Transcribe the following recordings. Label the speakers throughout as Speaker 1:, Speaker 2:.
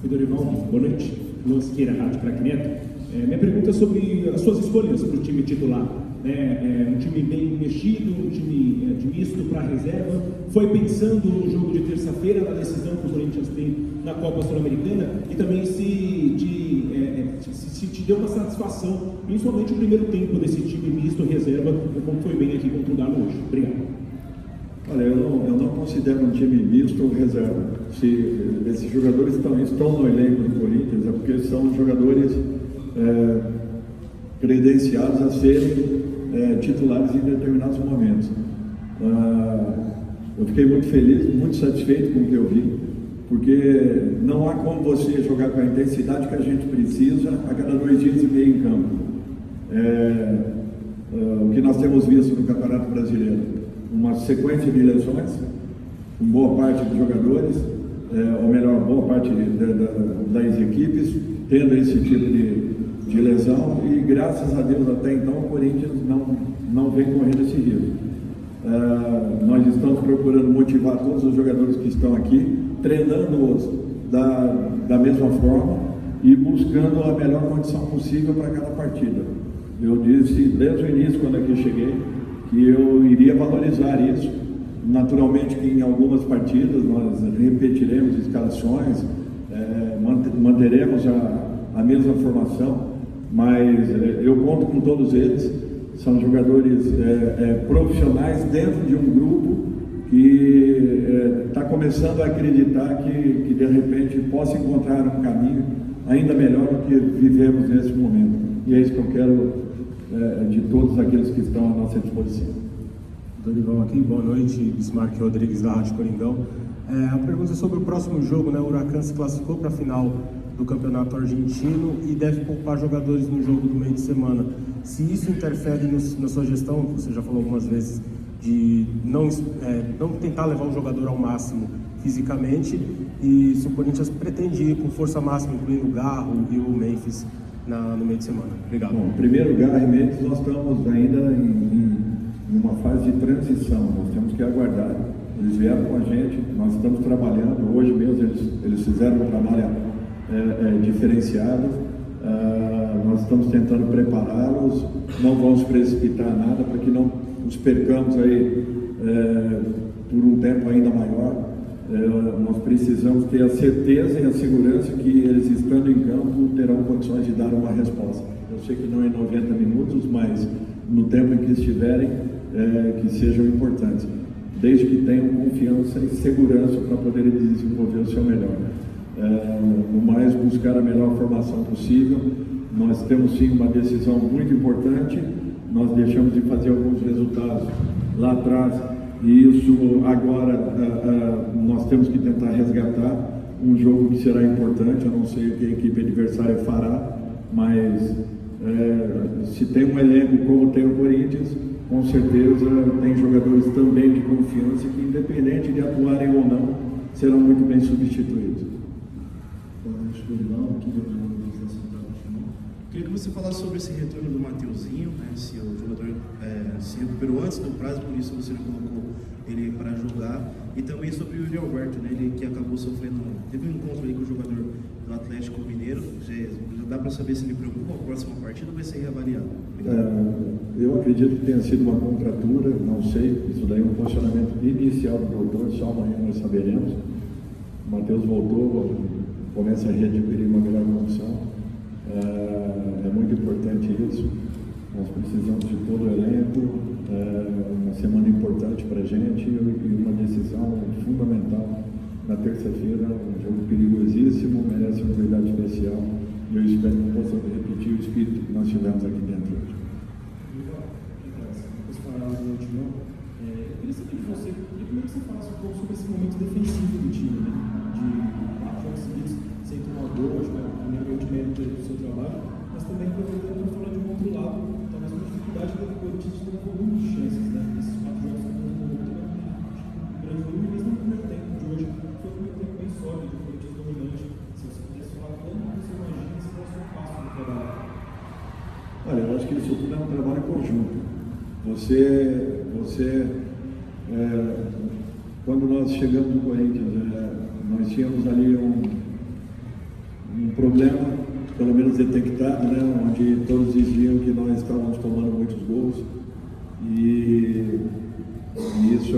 Speaker 1: Dorival, boa noite. Luan Siqueira, Rádio Craque Neto. Minha pergunta é sobre as suas escolhas para o time titular. Um time bem mexido, um time de misto para reserva. Foi pensando no jogo de terça-feira, na decisão que o Corinthians tem na Copa Sul-Americana, e também se te deu uma satisfação, principalmente o primeiro tempo desse time misto reserva, como foi bem aqui contra o Galo hoje. Obrigado.
Speaker 2: Olha, eu não considero um time misto ou reserva. Se esses jogadores estão no elenco do Corinthians, é porque são jogadores credenciados a serem titulares em determinados momentos. Eu fiquei muito feliz, muito satisfeito com o que eu vi, porque não há como você jogar com a intensidade que a gente precisa a cada 2 dias e meio em campo. O que nós temos visto no Campeonato Brasileiro, uma sequência de lesões, com boa parte dos jogadores, ou melhor, boa parte das equipes, tendo esse tipo de lesão, e graças a Deus até então o Corinthians não vem correndo esse risco. Nós estamos procurando motivar todos os jogadores que estão aqui, treinando-os da mesma forma e buscando a melhor condição possível para cada partida. Eu disse desde o início, quando aqui cheguei, que eu iria valorizar isso. Naturalmente que em algumas partidas nós repetiremos escalações, manteremos a mesma formação, mas eu conto com todos eles. São jogadores profissionais dentro de um grupo que está começando a acreditar que de repente possa encontrar um caminho ainda melhor do que vivemos nesse momento. E é isso que eu quero de todos aqueles que estão à nossa disposição.
Speaker 3: Dorival aqui, boa noite. Bismarck Rodrigues da Rádio Coringão. A pergunta é sobre o próximo jogo, né? O Huracan se classificou para a final do Campeonato Argentino e deve poupar jogadores no jogo do meio de semana. Se isso interfere na sua gestão, que você já falou algumas vezes, de não tentar levar o jogador ao máximo fisicamente, e se o Corinthians pretende ir com força máxima, incluindo o Garro e o Memphis no meio de semana. Obrigado.
Speaker 2: Bom, primeiro, Garro e Memphis, nós estamos ainda em uma fase de transição, nós temos que aguardar. Eles vieram com a gente, nós estamos trabalhando, hoje mesmo eles fizeram um trabalho diferenciado, nós estamos tentando prepará-los, não vamos precipitar nada para que não nos percamos aí por um tempo ainda maior. Nós precisamos ter a certeza e a segurança que eles, estando em campo, terão condições de dar uma resposta. Eu sei que não é 90 minutos, mas no tempo em que estiverem, que sejam importantes, desde que tenham confiança e segurança para poderem desenvolver o seu melhor. No mais, buscar a melhor formação possível. Nós temos sim uma decisão muito importante, nós deixamos de fazer alguns resultados lá atrás, e isso agora nós temos que tentar resgatar um jogo que será importante. Eu não sei o que a equipe adversária fará, mas se tem um elenco como tem o Corinthians, com certeza tem jogadores também de confiança que, independente de atuarem ou não, serão muito bem substituídos.
Speaker 4: Boa noite, Dorival, aqui do Corinthians da Central do Futebol. Queria que você falasse sobre esse retorno do Mateuzinho, né? Se o jogador se recuperou antes do prazo, por isso você não colocou ele para jogar, e também sobre o Yuri Alberto, né? Ele que acabou sofrendo, teve um encontro ali com o jogador do Atlético Mineiro. Já dá para saber se ele preocupa a próxima partida ou vai ser reavaliado?
Speaker 2: Eu acredito que tenha sido uma contratura, não sei, isso daí é um posicionamento inicial do doutor, só amanhã nós saberemos. O Matheus voltou, começa a readquirir uma melhor condição. É muito importante isso. Nós precisamos de todo o elenco, uma semana importante para a gente e uma decisão fundamental na terça-feira, um jogo perigosíssimo, merece um cuidado especial, e eu espero que possamos repetir o espírito que nós tivemos aqui dentro hoje.
Speaker 1: Eu queria saber de você, primeiro que você falasse um pouco sobre esse momento defensivo do time, né? De 4 jogos seguidos sem tomar gol, acho que é o primeiro de mérito do seu trabalho, mas também aproveitando para falar de um outro lado, talvez uma dificuldade do Corinthians de ter um volume de chances, né? Nesses 4 jogos sem tomar gol, um grande volume, mesmo no primeiro tempo de hoje, foi um primeiro tempo bem sólido, o Corinthians dominante. Se você pudesse falar como você imagina esse próximo passo do trabalho?
Speaker 2: Olha, eu acho que isso tudo é um trabalho conjunto. quando nós chegamos no Corinthians, nós tínhamos ali um problema, pelo menos detectado, né, onde todos diziam que nós estávamos tomando muitos gols e isso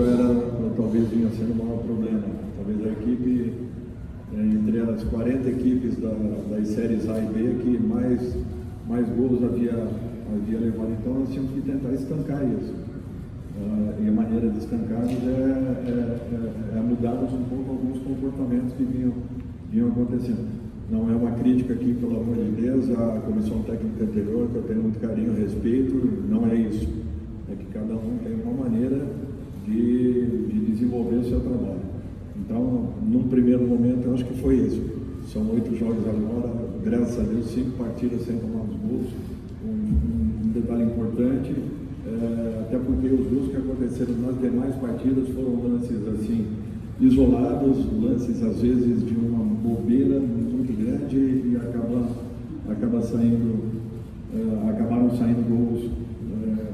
Speaker 2: talvez vinha sendo o maior problema. Talvez a equipe, entre as 40 equipes das séries A e B, que mais gols havia levado. Então nós tínhamos que tentar estancar isso. E a maneira de estancarmos é mudarmos um pouco alguns comportamentos que vinham acontecendo. Não é uma crítica aqui, pelo amor de Deus, à comissão técnica anterior, que eu tenho muito carinho e respeito, não é isso. É que cada um tem uma maneira de desenvolver o seu trabalho. Então, num primeiro momento, eu acho que foi isso. São 8 jogos agora, graças a Deus, 5 partidas sem tomar os gols. Um detalhe importante, até porque os gols que aconteceram nas demais partidas foram lances assim, isolados, lances às vezes de uma bobeira muito grande e acabaram saindo gols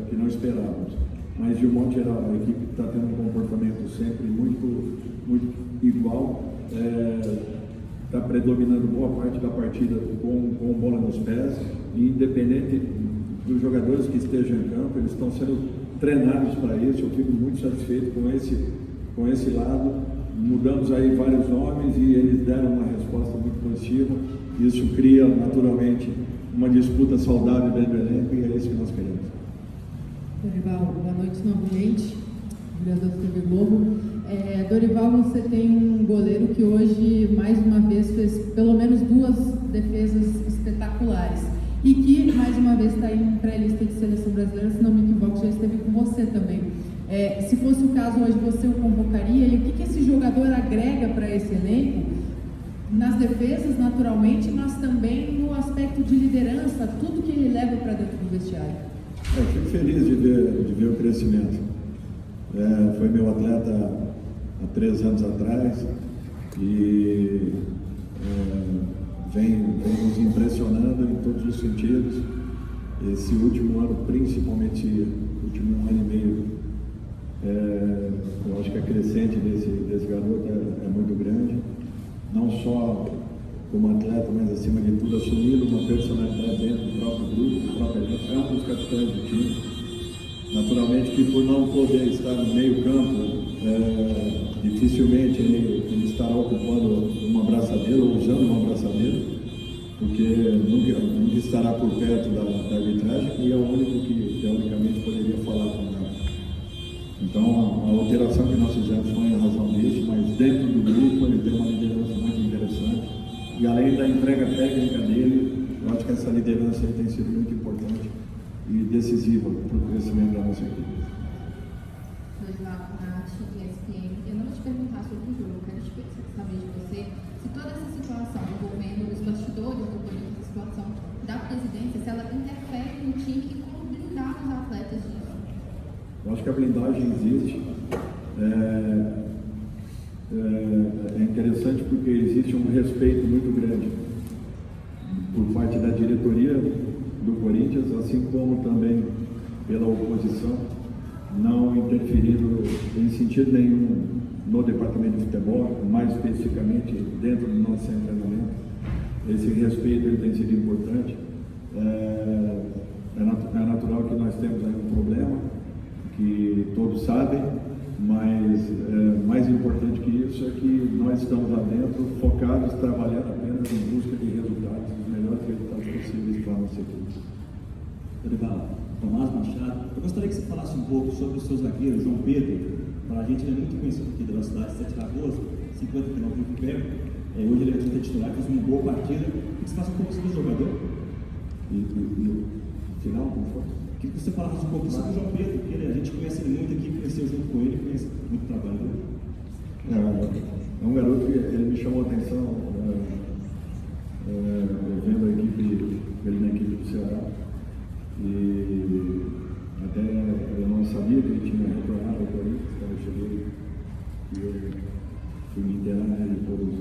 Speaker 2: que não esperávamos. Mas de um modo geral, a equipe está tendo um comportamento sempre muito igual, está predominando boa parte da partida com bola nos pés, e independente dos jogadores que estejam em campo, eles estão sendo treinados para isso. Eu fico muito satisfeito com esse lado. Mudamos aí vários nomes e eles deram uma resposta muito positiva. Isso cria naturalmente uma disputa saudável dentro do elenco e é isso que nós queremos.
Speaker 5: Dorival, boa noite novamente, vereador do TV Globo. Dorival, você tem um goleiro que hoje, mais uma vez, fez pelo menos 2 defesas espetaculares e que, mais uma vez, está em pré-lista de seleção brasileira, se não me equivoco, já esteve com você também. Se fosse o caso hoje, você o convocaria? E o que esse jogador agrega para esse elenco? Nas defesas, naturalmente, mas também no aspecto de liderança, tudo que ele leva para dentro do vestiário.
Speaker 2: Eu fico feliz de ver o crescimento. Foi meu atleta há 3 anos atrás e vem nos impressionando em todos os sentidos. Esse último ano, principalmente o último 1 ano e meio, eu acho que a crescente desse garoto é muito grande, não só como atleta, mas acima de tudo assumindo uma personalidade dentro do próprio grupo, do próprio elenco. É um dos capitães do time. Naturalmente que por não poder estar no meio campo, dificilmente ele estará ocupando uma abraçadeira ou usando uma abraçadeira, porque nunca estará por perto da arbitragem e é o único que teoricamente poderia falar com ela. Então a alteração que nós fizemos foi em razão disso, mas dentro do grupo ele tem uma liderança muito interessante e além da entrega técnica dele, eu acho que essa liderança aí tem sido muito importante e decisiva para o crescimento da nossa equipe.
Speaker 6: Eu não vou te perguntar sobre o jogo, eu quero saber de você se toda essa situação envolvendo os bastidores do Corinthians, a situação da presidência, se ela interfere no time e como blindar os atletas disso.
Speaker 2: Eu acho que a blindagem existe. É interessante porque existe um respeito muito grande por parte da diretoria do Corinthians, assim como também pela oposição, não interferindo em sentido nenhum no departamento de futebol, mais especificamente dentro do nosso treinamento. Esse respeito ele tem sido importante. É natural que nós temos aí um problema, que todos sabem, mas mais importante que isso é que nós estamos lá dentro focados, trabalhando apenas em busca de resultados, os melhores resultados possíveis para a nossa equipe.
Speaker 7: Dorival, Tomás Machado, eu gostaria que você falasse um pouco sobre o seu zagueiro, João Pedro. Para a gente, ele é muito conhecido aqui da nossa cidade, 7 Lagoas, 50 km por perto. Hoje ele é atleta titular, fez uma boa partida. O que você faz um pouco sobre o jogador?
Speaker 2: E o final, como foi?
Speaker 7: Queria que você falasse um pouco sobre o João Pedro, porque a gente conhece ele muito aqui, cresceu junto com ele, conhece muito o trabalho dele.
Speaker 2: É um garoto que ele me chamou a atenção, vendo a equipe, ele na equipe do Ceará. E até eu não sabia que ele tinha retornado ao Corinthians, quando eu cheguei e eu fui me inteirar de todas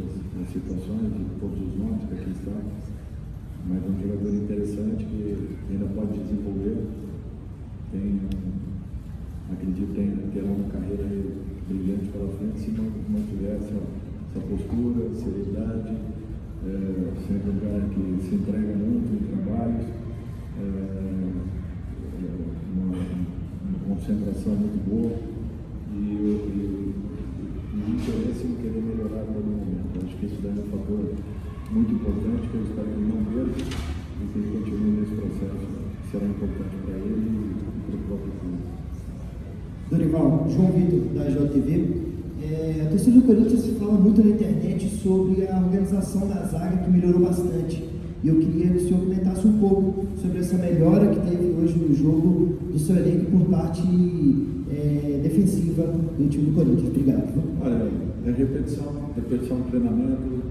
Speaker 2: as situações, de todos os nomes que aqui estão. Mas é um jogador interessante que ainda pode desenvolver. Acredito que terá uma carreira brilhante pela frente se não tiver essa postura, seriedade, sempre um cara que se entrega muito em trabalhos, uma concentração muito boa e um interesse em querer melhorar a todo momento. Acho que isso daí é um fator muito importante que eu espero que ele não perca e que ele continue nesse processo, que será importante para ele e para o próprio clube.
Speaker 8: Dorival, João Vitor, da JTV. A torcida do Corinthians se fala muito na internet sobre a organização da zaga, que melhorou bastante. E eu queria que o senhor comentasse um pouco sobre essa melhora que teve hoje no jogo do seu elenco por parte defensiva do time do Corinthians. Obrigado.
Speaker 2: Olha, é repetição de treinamento,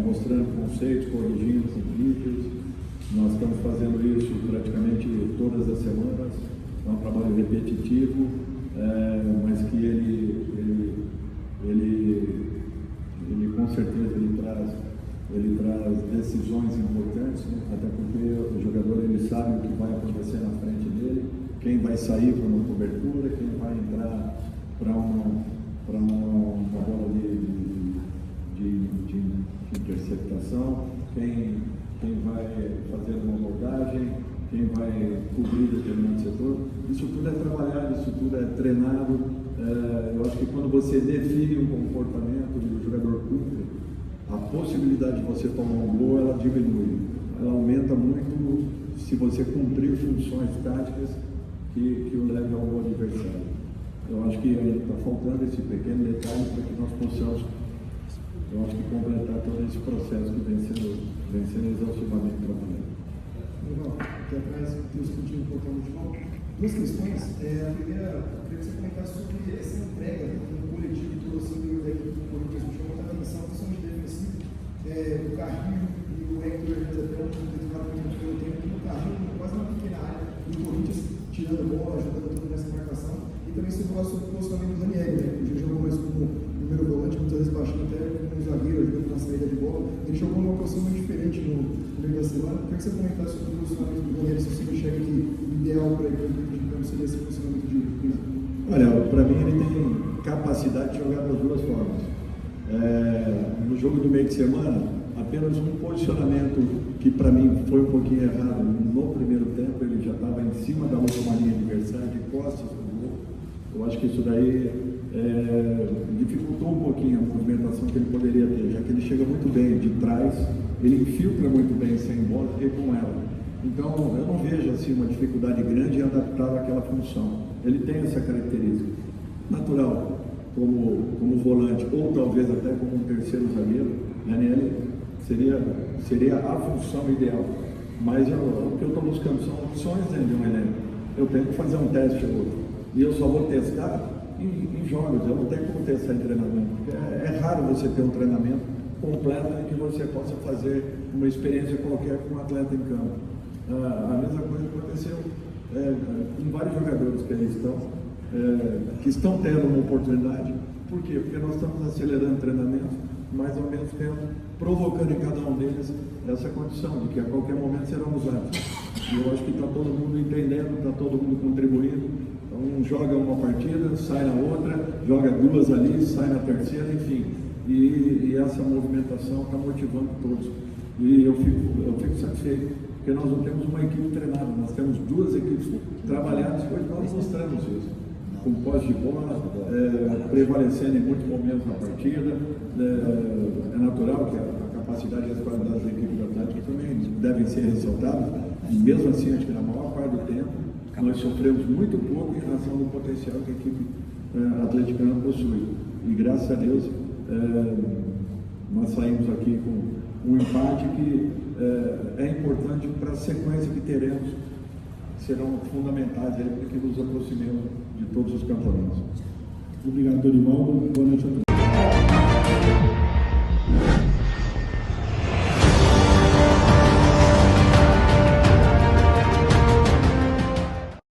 Speaker 2: mostrando conceitos, corrigindo vídeos. Nós estamos fazendo isso praticamente todas as semanas. É um trabalho repetitivo, mas que ele com certeza ele traz decisões importantes, né? Até porque o jogador ele sabe o que vai acontecer na frente dele, quem vai sair para uma cobertura, quem vai entrar para uma bola de interceptação, quem vai fazer uma abordagem, quem vai cobrir determinado setor. Isso tudo é trabalhado, isso tudo é treinado. Eu acho que quando você define um comportamento e o jogador cumpre, a possibilidade de você tomar um gol, ela diminui. Ela aumenta muito se você cumprir funções táticas que o levem ao gol adversário. Eu acho que está faltando esse pequeno detalhe para que nós possamos, eu acho que completar todo esse processo que vem sendo exaustivamente trabalhado.
Speaker 9: Aqui atrás, discutindo um pouco no futebol. Duas questões. A primeira, eu queria que você comentasse sobre essa entrega do coletivo todo assim, da equipe do Corinthians. Me chamou muita atenção, principalmente defensiva. O Carrinho e o Hector até um determinado momento do tempo, o Carrinho quase uma pequena área do Corinthians, tirando a bola, ajudando tudo nessa marcação. E também você fala sobre o posicionamento do Daniel, né? Ele já jogou mais como número volante, muitas vezes baixando até como zagueiro, ajudando na saída de bola. Ele jogou numa posição muito diferente no meio da semana. Queria que você comentasse sobre o posicionamento do Daniel, se você enxerga que o ideal para ele seria esse posicionamento de Cristo.
Speaker 2: Olha, para mim ele tem capacidade de jogar das duas formas. No jogo do meio de semana, apenas um posicionamento que para mim foi um pouquinho errado. No primeiro tempo ele já estava em cima da última linha adversária, de costas do gol. Eu acho que isso daí dificultou um pouquinho a movimentação que ele poderia ter, já que ele chega muito bem de trás, ele infiltra muito bem sem bola e com ela. Então eu não vejo assim uma dificuldade grande em adaptar àquela função. Ele tem essa característica natural como volante, ou talvez até como um terceiro zagueiro. Daniel seria a função ideal, mas o que eu estou buscando são opções dentro de um elenco. Eu tenho que fazer um teste ou outro, e eu só vou testar em jogos. Eu não tenho como testar em treinamento, porque é raro você ter um treinamento completo em que você possa fazer uma experiência qualquer com um atleta em campo. A mesma coisa aconteceu com vários jogadores que estão tendo uma oportunidade. Por quê? Porque nós estamos acelerando o treinamento, mas ao mesmo tempo provocando em cada um deles essa condição de que a qualquer momento serão usados. E eu acho que está todo mundo entendendo, está todo mundo contribuindo. Então, joga uma partida, sai na outra, joga duas ali, sai na terceira, enfim. E essa movimentação está motivando todos. E eu fico satisfeito, porque nós não temos uma equipe treinada, nós temos duas equipes trabalhadas, pois nós mostramos isso. Com posse de bola, prevalecendo em muitos momentos na partida. É natural que a capacidade e as qualidades da equipe do Atlético também devem ser ressaltadas. E mesmo assim, acho que na maior parte do tempo, nós sofremos muito pouco em relação ao potencial que a equipe atleticana possui. E graças a Deus, nós saímos aqui com um empate que é importante para a sequência que teremos, serão fundamentais aí para que nos aproximemos de todos os campeonatos.
Speaker 1: Obrigado, Dorival. Boa noite a todos.